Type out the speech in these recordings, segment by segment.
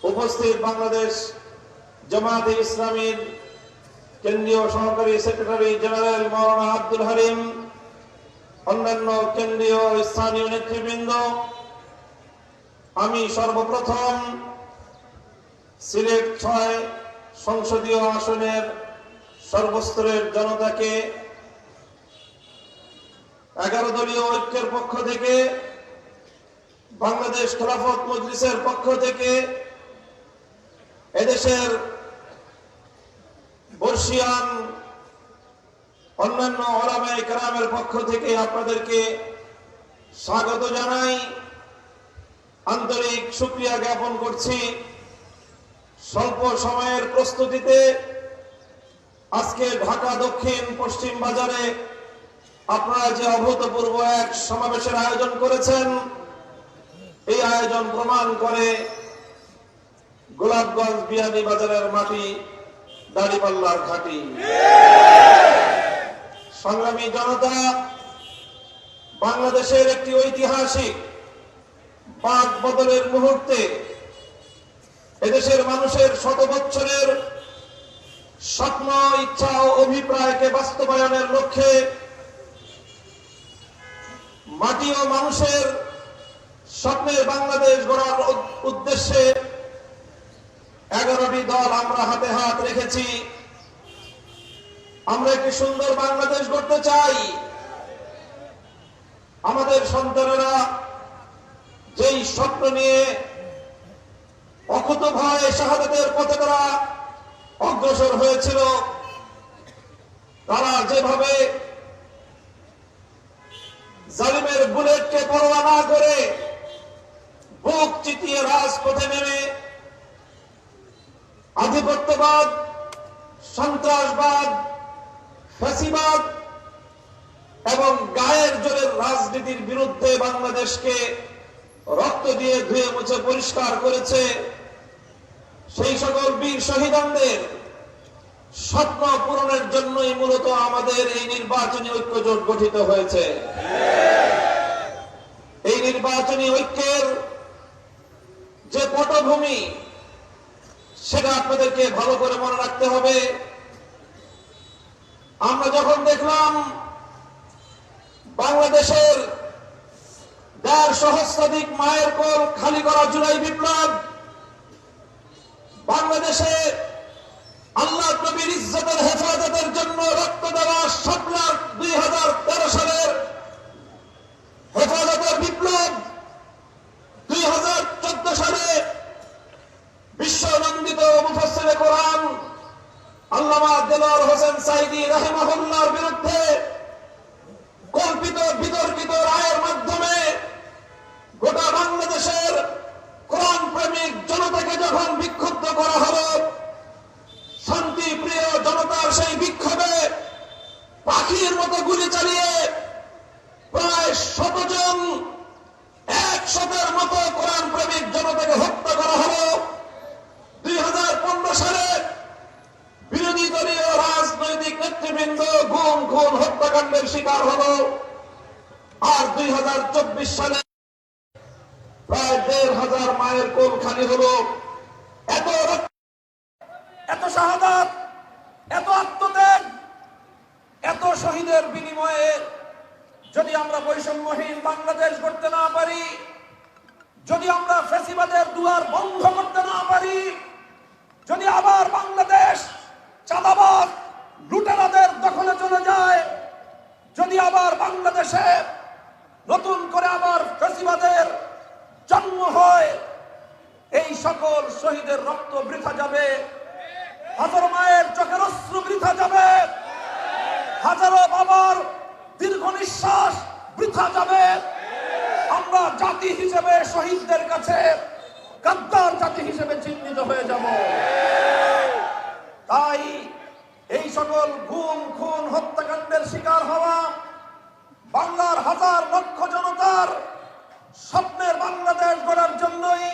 উপস্থিত বাংলাদেশ জামায়াতে ইসলামীর কেন্দ্রীয় সহকারী সেক্রেটারি জেনারেল মাওলানা আব্দুল হালিম, অন্যান্য কেন্দ্রীয় স্থানীয় নেতৃবৃন্দ, আমি সর্বপ্রথম সিলেট ৬ সংসদীয় আসনের সর্বস্তরের জনতাকে 11 দলীয় ঐক্যের পক্ষ থেকে, বাংলাদেশ খেলাফত মজলিসের পক্ষ থেকে, এদেশের বর্ষিয়ান অন্যান্য ওলামায়ে কেরামের পক্ষ থেকে আপনাদেরকে স্বাগত জানাই, আন্তরিক শুকরিয়া জ্ঞাপন করছি। স্বল্প সময়ের প্রস্তুতিতে আজকে ঢাকা দক্ষিণ পশ্চিম বাজারে আপনারা যে অভূতপূর্ব এক সমাবেশের আয়োজন করেছেন, এই আয়োজন প্রমাণ করে গোলাপগঞ্জ বিয়ানী বাজারের মাটি দাড়িপাল্লার ঘাঁটি। সংগ্রামী জনতা, বাংলাদেশের একটি ঐতিহাসিক বাক বদলের মুহূর্তে এদেশের মানুষের শত বছরের স্বপ্ন, ইচ্ছা ও অভিপ্রায়কে বাস্তবায়নের লক্ষ্যে মাটি ও মানুষের স্বপ্নের বাংলাদেশ গড়ার উদ্দেশ্যে 11টি দল আমরা হাতে হাত রেখেছি। আমরা একটি সুন্দর বাংলাদেশ গড়তে চাই। আমাদের সন্তানেরা যেই স্বপ্ন নিয়ে অকুতোভয় শাহাদাতের পথে তারা অগ্রসর হয়েছিল, তারা যেভাবে জালিমের বুলেটকে পরোয়া না করে বুক চিতিয়ে রাজপথে নেমে আধিপত্যবাদ, সন্ত্রাসবাদ, ফ্যাসিবাদ এবং গায়ের জোরের রাজনীতির বিরুদ্ধে বাংলাদেশকে রক্ত দিয়ে ধুয়ে মুছে পরিষ্কার করেছে, সেই সকল বীর শহীদদের স্বপ্ন পূরণের জন্যই মূলত আমাদের এই নির্বাচনী ঐক্যজোট গঠিত হয়েছে। এই নির্বাচনী ঐক্যের যে পটভূমি, সেটা আপনাদেরকে ভালো করে মনে রাখতে হবে। আমরা যখন দেখলাম বাংলাদেশের 1.5 সহস্রাধিক মায়ের কোল খালি করা জুলাই বিপ্লব, বাংলাদেশে আল্লাহ নবীর ইজ্জতের হেফাজতের জন্য রক্ত দেওয়া 2013 সালের হেফাজতের বিপ্লব, 2014 সালে বিশ্বনন্দিত মুফাসসিরে কোরআন আল্লামা দেলোয়ার হোসেন সাঈদী রাহিমাহুল্লাহর বিরুদ্ধে কল্পিত বিতর্কিত রায়ের মাধ্যমে গোটা বাংলাদেশের কোরআন প্রেমিক জনতাকে যখন বিক্ষুব্ধ করা হলো, শান্তি প্রিয় জনতার সেই বিক্ষোভে পাখির মতো গুলি চালিয়ে প্রায় 100 জন, 100-এর মতো কোরআন প্রেমিক জনতাকে হত্যা করা হলো। 2015 সালে বিরোধী দলীয় রাজনৈতিক নেতৃবৃন্দ গুম খুন হত্যাকাণ্ডের শিকার হলো। আর 2024 সালে প্রায় 1,500 মায়ের কোল খালি হলো। এত শাহাদাত, এত আত্মত্যাগ, এত শহীদের বিনিময়ে যদি আমরা বৈষম্যহীন বাংলাদেশ গড়তে না পারি, যদি আমরা ফ্যাসিবাদের দুয়ার বন্ধ করতে না পারি, যদি আবার বাংলাদেশ চাঁদাবাজ লুটেরাদের দখলে চলে যায়, যদি আবার বাংলাদেশে নতুন করে আবার ফ্যাসিবাদের জন্ম হয়, এই সকল শহীদের রক্ত বৃথা যাবে, হাজারো মায়ের চোখের অশ্রু বৃথা যাবে, হাজারো বাবার দীর্ঘ নিঃশ্বাস বৃথা যাবে। আমরা জাতি হিসেবে শহীদদের কাছে গাদ্দার জাতি হিসেবে চিহ্নিত হয়ে যাব। তাই এই সকল গুম খুন হত্যাকাণ্ডের শিকার হওয়া বাংলার হাজার লক্ষ জনতার স্বপ্নের বাংলাদেশ গড়ার জন্যই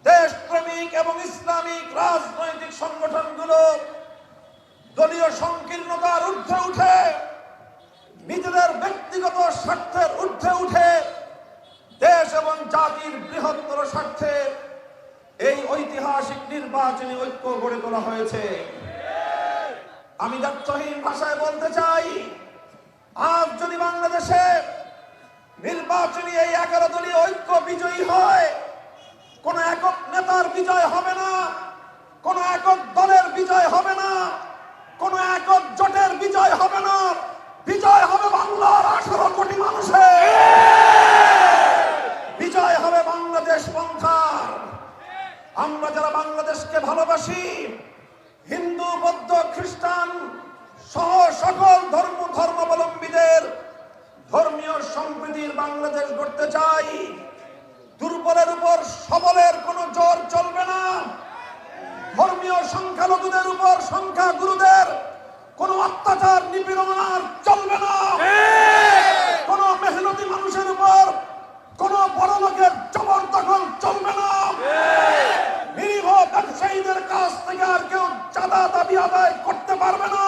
দেশপ্রেমিক এবং ইসলামিক রাজনৈতিক সংগঠনগুলো দলীয় সংকীর্ণতার ঊর্ধ্বে উঠে, নিজেদের ব্যক্তিগত স্বার্থের ঊর্ধ্বে উঠে দেশ এবং জাতির বৃহত্তর স্বার্থে এই ঐতিহাসিক নির্বাচনী ঐক্য গড়ে তোলা হয়েছে। আমি দায়িত্বহীন ভাষায় বলতে চাই, আজ যদি বাংলাদেশে নির্বাচনী এই 11 দলীয় ঐক্য বিজয়ী হয়, কোন একক নেতার বিজয় হবে না, কোন একক দলের বিজয় হবে না, কোন একক জোটের বিজয় হবে না, বিজয় হবে বাংলার 18 কোটি মানুষের, বিজয় হবে বাংলাদেশ পন্থার। আমরা যারা বাংলাদেশকে ভালোবাসি, হিন্দু বৌদ্ধ খ্রিস্টান সহ সকল ধর্মাবলম্বীদের ধর্মীয় সম্প্রীতির বাংলাদেশ গড়তে চাই। দুর্বলের উপর সবলের কোনো জোর চলবে না, ধর্মীয় সংখ্যালঘুদের উপর সংখ্যাগুরুদের কোনো অত্যাচার নিপীড়ন আর চলবে না, কোন মেহনতি মানুষের উপর কোন বড় লোকের জবরদখল চলবে না, নিরীহ ব্যবসায়ীদের কাছ থেকে আর কেউ চাঁদা দাবি আদায় করতে পারবে না,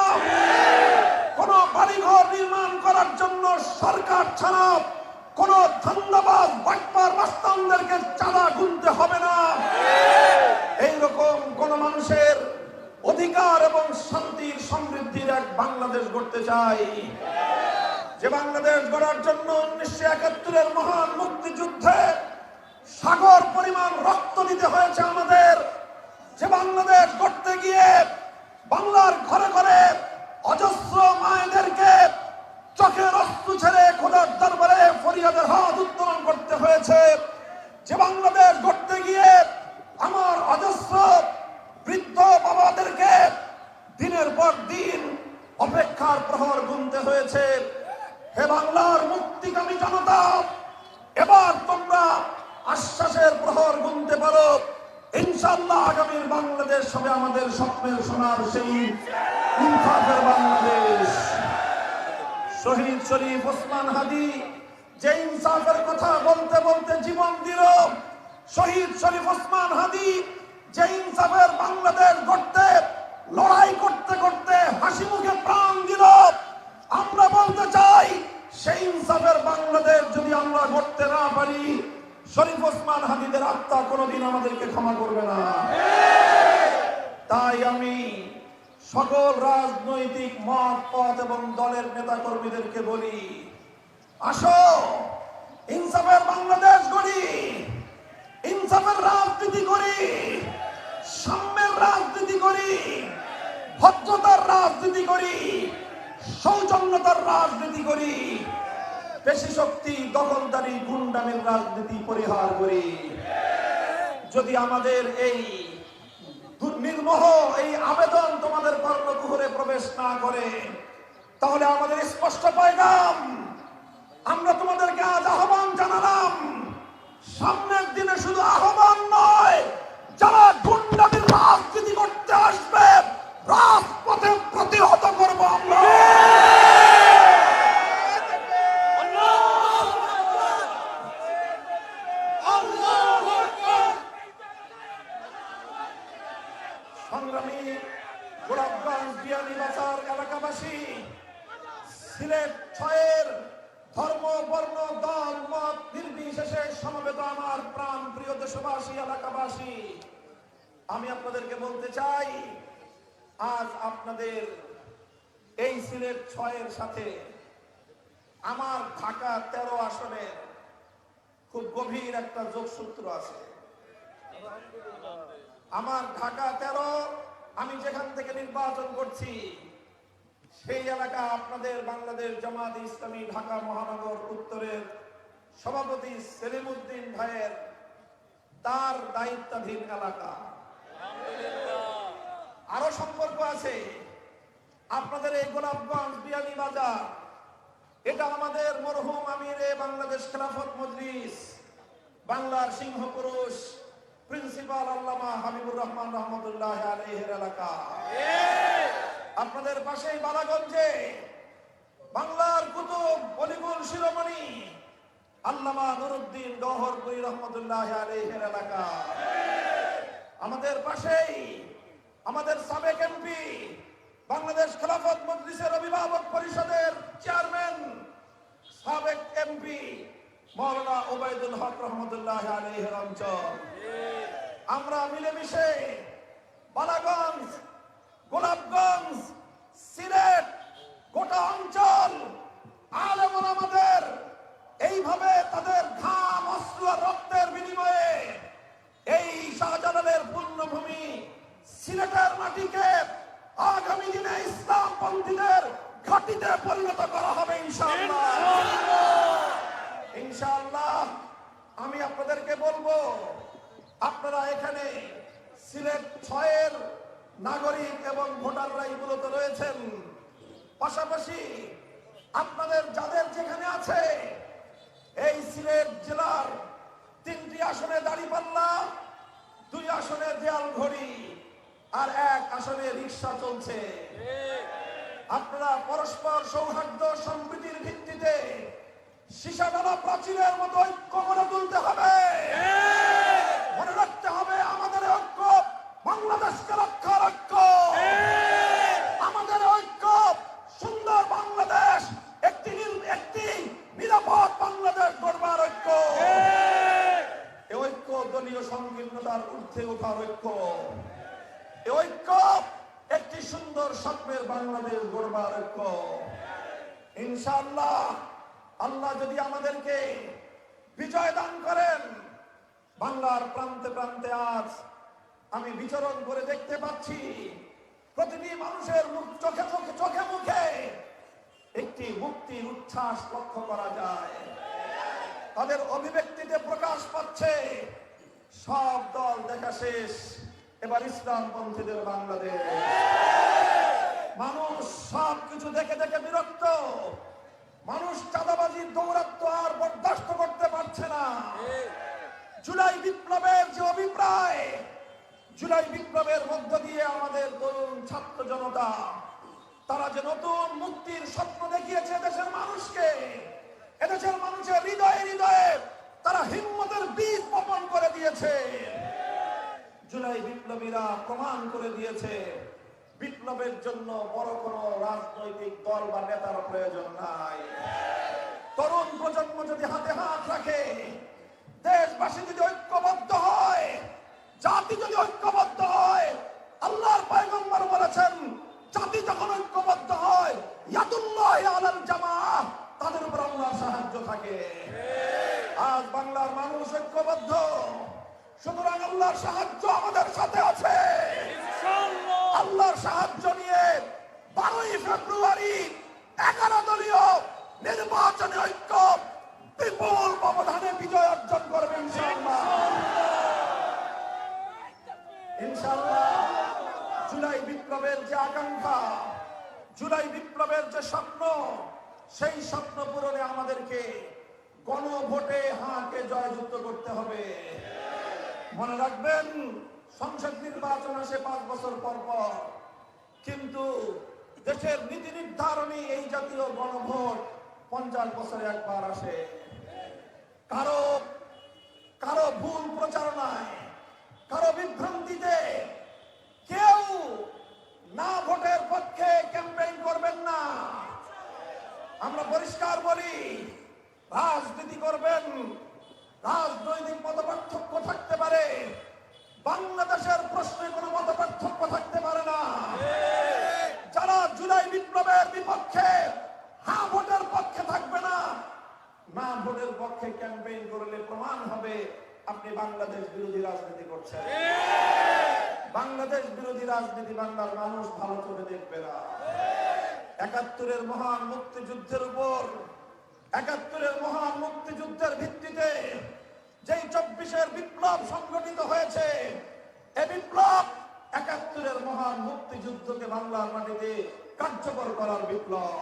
কোন বাড়িঘর নির্মাণ করার জন্য সরকার ছাড়া কোন ধান্দাবাজ বাটপার মাস্তানদেরকে চাঁদা গুনতে হবে না। এইরকম কোন মানুষের অধিকার এবং শান্তির সমৃদ্ধির এক বাংলাদেশ গড়তে চাই, যে বাংলাদেশ গড়ার জন্য 1971-এর মহান মুক্তিযুদ্ধে সাগর পরিমাণ রক্ত দিতে হয়েছে আমাদের, যে বাংলাদেশ গড়তে গিয়ে বাংলার ঘরে ঘরে অজস্র মায়েদেরকে চোখের অশ্রু ছেড়ে খোদার দরবারে ফরিয়াদের হাত উত্তোলন করতে হয়েছে, যে বাংলাদেশ গড়তে গিয়ে আমার অজস্র বৃদ্ধ বাবাদেরকে দিনের পর দিন অপেক্ষার প্রহর গুনতে হয়েছে। হে বাংলার মুক্তিকামী জনতা, এবার তোমরা আশ্বাসের প্রহর গুনতে পারো। ইনশাআল্লাহ আগামীর বাংলাদেশ হবে আমাদের স্বপ্নের সোনার সেই ইনসাফের বাংলাদেশ। শহীদ শরীফ ওসমান হাদি যে ইনসাফের কথা বলতে বলতে জীবন দিল, শহীদ শরীফ ওসমান হাদি যে ইনসাফের বাংলাদেশ গড়তে লড়াই করতে করতে হাসি মুখে প্রাণ দিল, আমরা বলতে চাই সেই ইনসাফের বাংলাদেশ যদি আমরা গড়তে না পারি, শরীফ ওসমান হাদিদের আত্মা কোনোদিন আমাদেরকে ক্ষমা করবে না। তাই আমি সকল রাজনৈতিক মত পথ এবং দলের নেতা কর্মীদেরকে বলি, আসো ইনসাফের বাংলাদেশ গড়ি, ইনসাফের রাজনীতি করি, সাম্যের রাজনীতি করি, ভদ্রতার রাজনীতি করি, সৌজন্যতার রাজনীতি করি, পেশি শক্তি দখলদারি গুন্ডামির রাজনীতি পরিহার করি। যদি আমাদের এই নির্মোহ এই আবেদন তোমাদের কর্ণকুহরে প্রবেশ না করে, তাহলে আমাদের স্পষ্ট পয়গাম, আমরা তোমাদেরকে আজ আহ্বান জানালাম, সামনের দিনে শুধু আহ্বান নয়, যারা গুন্ডামির রাজনীতি করতে আসবে রাজপথে প্রতিহত করবো আমরা। সংগ্রামী গোলাপগঞ্জ বিয়ানীবাজার এলাকাবাসী, সিলেট 6-এর ধর্ম বর্ণ দল মত নির্বিশেষে সমবেত আমার প্রাণ প্রিয় দেশবাসী এলাকাবাসী, আমি আপনাদেরকে বলতে চাই, আজ আপনাদের এই সিলেট 6-এর সাথে আমার ঢাকা 13 আসনের খুব গভীর একটা যোগসূত্র আছে। আমার ঢাকা 13, আমি যেখান থেকে নির্বাচন করছি সেই এলাকা আপনাদের বাংলাদেশ জামাত ইসলামী ঢাকা মহানগর উত্তরের সভাপতি সেলিম উদ্দিন ভাইয়ের তার দায়িত্বাধীন এলাকা। আরো সম্পর্ক আছে আপনাদের এই গোলাপগঞ্জ বিয়ানীবাজার, এটা আমাদের মরহুম আমিরে বাংলাদেশ খেলাফত মজলিস বাংলার সিংহ পুরুষ প্রিন্সিপাল আল্লামা হাবিবুর রহমান রহমতুল্লাহ আলাইহির এলাকা। আপনাদের পাশেই বালাগঞ্জে বাংলার কুতুব অলিকুল শিরোমণি আল্লামা নুরুদ্দিন গওহরপুরী রহমতুল্লাহ আলাইহির এলাকা। আমাদের পাশেই আমাদের সাবেক এমপি বাংলাদেশ খেলাফত মজলিসের অভিভাবক পরিষদের চেয়ারম্যান সাবেক এমপি মাওলানা ওবায়দুল হক রহমতুল্লাহ আলাইহির অঞ্চল। আমরা মিলেমিশে বালাগঞ্জ, গোলাপগঞ্জ, সিলেট, গোটা অঞ্চল আলেম ওলামাদের এইভাবে তাদের ঘাম, অশ্রু আর রক্তের বিনিময়ে এই শাহজালালের পুণ্যভূমি সিলেটের মাটিকে আগামী দিনে ইসলামপন্থীদের ঘাঁটিতে পরিণত করা হবে ইনশাআল্লাহ। ইনশাআল্লাহ আমি আপনাদেরকে বলবো, আপনারা এখানে সিলেট 6-এর নাগরিক এবং ভোটাররাই মূলত রয়েছেন। পাশাপাশি আপনাদের যাদের যেখানে আছে এই সিলেট জেলার 3টি আসনে দাঁড়িপাল্লা, 2 আসনে দেয়াল ঘড়ি আর 1 আসনে রিক্সা চলছে। আপনারা পরস্পর সৌহার্দ্য সম্প্রীতির ভিত্তিতে সীসাডালা প্রাচীরের মতো ঐক্য গড়ে তুলতে হবে। মনে রাখতে হবে আমাদের ঐক্য বাংলাদেশকে রক্ষার ঐক্য, আমাদের ঐক্য সুন্দর বাংলাদেশ, একটি নিরাপদ বাংলাদেশ গড়বার ঐক্য। এই ঐক্য দলীয় সংকীর্ণতার ঊর্ধ্বে ওঠার ঐক্য। এই ঐক্য একটি সুন্দর স্বপ্নের বাংলাদেশ গড়বার ঐক্য। ইনশাআল্লাহ আল্লাহ যদি আমাদেরকে বিজয় দান করেন, বাংলার প্রান্তে প্রান্তে আজ আমি বিচরণ করে দেখতে পাচ্ছি প্রতিটি মানুষের চোখে মুখে একটি মুক্তির উচ্ছ্বাস লক্ষ্য করা যায়, তাদের অভিব্যক্তিতে প্রকাশ পাচ্ছে। সব দল দেখা শেষ, এবার ইসলামপন্থীদের বাংলাদেশ। মানুষ সব কিছু দেখে দেখে বিরক্ত, মানুষ চাঁদাবাজির দৌরাত্ম্য আর বরদাস্ত করতে পারছে না। জুলাই বিপ্লবের যে অভিপ্রায়, জুলাই বিপ্লবের মধ্য দিয়ে আমাদের তরুণ ছাত্র জনতা তারা যে নতুন মুক্তির স্বপ্ন দেখিয়েছে দেশের মানুষকে, এদেশের মানুষের হৃদয়ে হৃদয়ে তারা হিম্মতের বীজ বপন করে দিয়েছে। জুলাই বিপ্লবীরা প্রমাণ করে দিয়েছে বিপ্লবের জন্য বড় কোনো রাজনৈতিক দল বা নেতার প্রয়োজন নাই। তরুণ প্রজন্ম যদি হাতে হাত রাখে, দেশবাসী যদি ঐক্যবদ্ধ হয়, জাতি যদি ঐক্যবদ্ধ হয়, আল্লাহর পয়গম্বর বলেছেন জাতি যখন ঐক্যবদ্ধ হয় ইয়াদুল্লাহি আলাল জামাআহ, তাদের উপর আল্লাহর সাহায্য থাকে। আজ বাংলার মানুষ ঐক্যবদ্ধ, সুতরাং আল্লাহর সাহায্য আমাদের সাথে আছে। আল্লাহর সাহায্য নিয়ে 12ই ফেব্রুয়ারি 11 দলীয় নির্বাচনী ঐক্য বিপুল ব্যবধানে বিজয় অর্জন করবে ইনশাআল্লাহ। ইনশাআল্লাহ জুলাই বিপ্লবের যে আকাঙ্ক্ষা, জুলাই বিপ্লবের যে স্বপ্ন, সেই স্বপ্ন পূরণে আমাদেরকে গণভোটে হাঁকে জয়যুক্ত করতে হবে। মনে রাখবেন সংসদ নির্বাচন আসে 5 বছর পর পর, কিন্তু দেশের নীতি নির্ধারণী এই জাতীয় গণভোট 50 বছরে একবার আসে। কারো ভুল প্রচারণায়, কারো বিভ্রান্তিতে কেউ না ভোটের পক্ষে ক্যাম্পেইন করবেন না। আমরা পরিষ্কার বলি, রাজনীতি করবেন, রাজনৈতিক মতপার্থক্য থাকতে পারে, বাংলাদেশের প্রশ্নে কোনো মতপার্থক্য থাকতে পারে না। যারা জুলাই বিপ্লবের বিপক্ষে হ্যাঁ ভোটের পক্ষে থাকবে না, না ভোটের পক্ষে ক্যাম্পেইন করলে প্রমাণ হবে আপনি বাংলাদেশ বিরোধী রাজনীতি করছেন। বাংলাদেশ বিরোধী রাজনীতি বাংলার মানুষ ভালো করে দেখবে না। 71-এর মহান মুক্তিযুদ্ধের উপর, 71-এর মহান মুক্তিযুদ্ধের ভিত্তিতে যেই 24-এর বিপ্লব সংগঠিত হয়েছে, এই বিপ্লব 71-এর মহান মুক্তিযুদ্ধকে বাংলার মাটিতে কার্যকর করার বিপ্লব।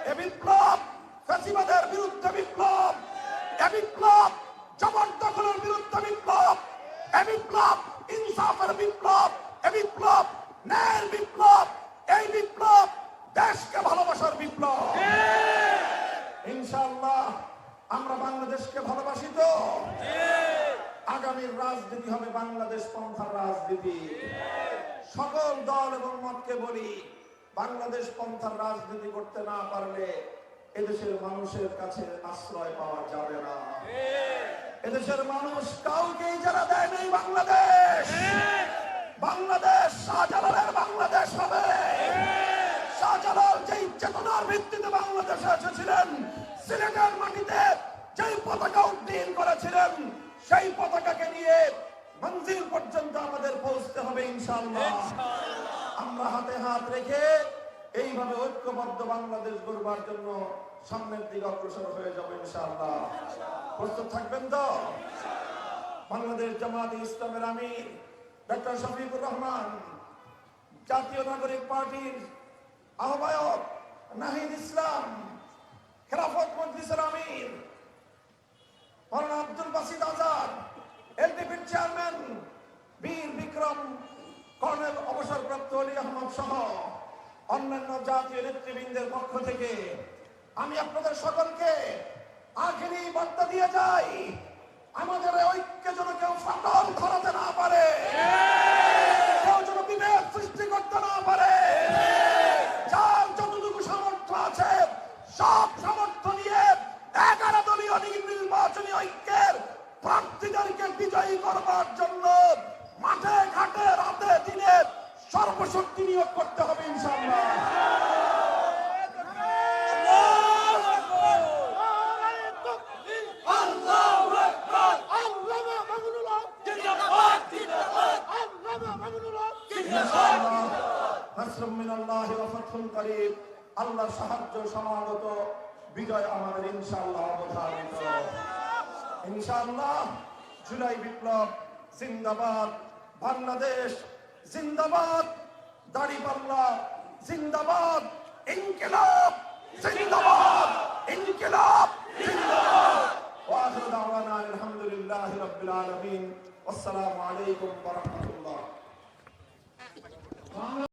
এই বিপ্লব ফ্যাসিবাদের বিরুদ্ধে বিপ্লব, এই বিপ্লব জবরদখলের বিরুদ্ধে বিপ্লব, এই বিপ্লব ইনসাফের বিপ্লব, এই বিপ্লব ন্যায়ের বিপ্লব, এই বিপ্লব দেশকে ভালোবাসার বিপ্লব। ইনশাআল্লাহ আমরা বাংলাদেশকে ভালোবাসি তো? আগামীর রাজনীতি হবে বাংলাদেশ পন্থার রাজনীতি। সকল দল এবং মতকে বলি, বাংলাদেশ পন্থার রাজনীতি করতে না পারলে এদেশের মানুষের কাছে আশ্রয় পাওয়া যাবে না। এদেশের মানুষ কাউকেই যারা দেয় নাই বাংলাদেশ, বাংলাদেশ শাহজালালের বাংলাদেশ হবে। শাহজালাল যেই চেতনার ভিত্তিতে বাংলাদেশে এসেছিলেন, সিলেটের মাটিতে যেই পতাকা উড্ডীন করেছিলেন, সেই পতাকাকে নিয়ে মঞ্জিল পর্যন্ত আমাদের পৌঁছতে হবে ইনশাআল্লাহ। আমরা হাতে হাত রেখে এইভাবে ঐক্যবদ্ধ বাংলাদেশ গড়বার জন্য সামনের দিকে অগ্রসর হয়ে যাবো ইনশাআল্লাহ। প্রস্তুত থাকবেন তো? বাংলাদেশ জামায়াতে ইসলামের আমির ডক্টর শফিকুর রহমান, জাতীয় নাগরিক পার্টির আহ্বায়ক নাহিদ ইসলাম, খেলাফত মজলিসের আমির মাওলানা আব্দুল বাসিত আজাদ, এলডিপির চেয়ারম্যান বীর বিক্রম কর্নেল অবসরপ্রাপ্ত অলি আহমদ সহ অন্যান্য জাতীয় নেতৃবৃন্দের পক্ষ থেকে আমি আপনাদের সকলকে আখেরি বার্তা দিয়ে যাই, আমাদের ঐক্যে যেন কেউ ফাটল ধরাতে না পারে, কেউ যেন বিভেদ সৃষ্টি করতে না পারে। যার যতটুকু সামর্থ্য আছে সব সামর্থ্য নিয়ে 11 দলীয় নির্বাচনী ঐক্যের প্রার্থীদেরকে বিজয়ী করবার জন্য মাঠে ঘাটে রাতে দিনে সর্বশক্তি নিয়োগ করতে হবে ইনশাআল্লাহ। আল্লাহর সাহায্য সমাগত, বিজয় আমাদের ইনশাআল্লাহ অবধারিত। ইনশাআল্লাহ জুলাই বিপ্লব জিন্দাবাদ, বাংলাদেশ জিন্দাবাদ, দাড়িপাল্লা জিন্দাবাদ, ইনকিলাব জিন্দাবাদ, ইনকিলাব জিন্দাবাদ। ওয়া আখিরু দাওয়ানা আলহামদুলিল্লাহি রাব্বিল আলামিন। আসসালামু আলাইকুম ওয়া রাহমাতুল্লাহ।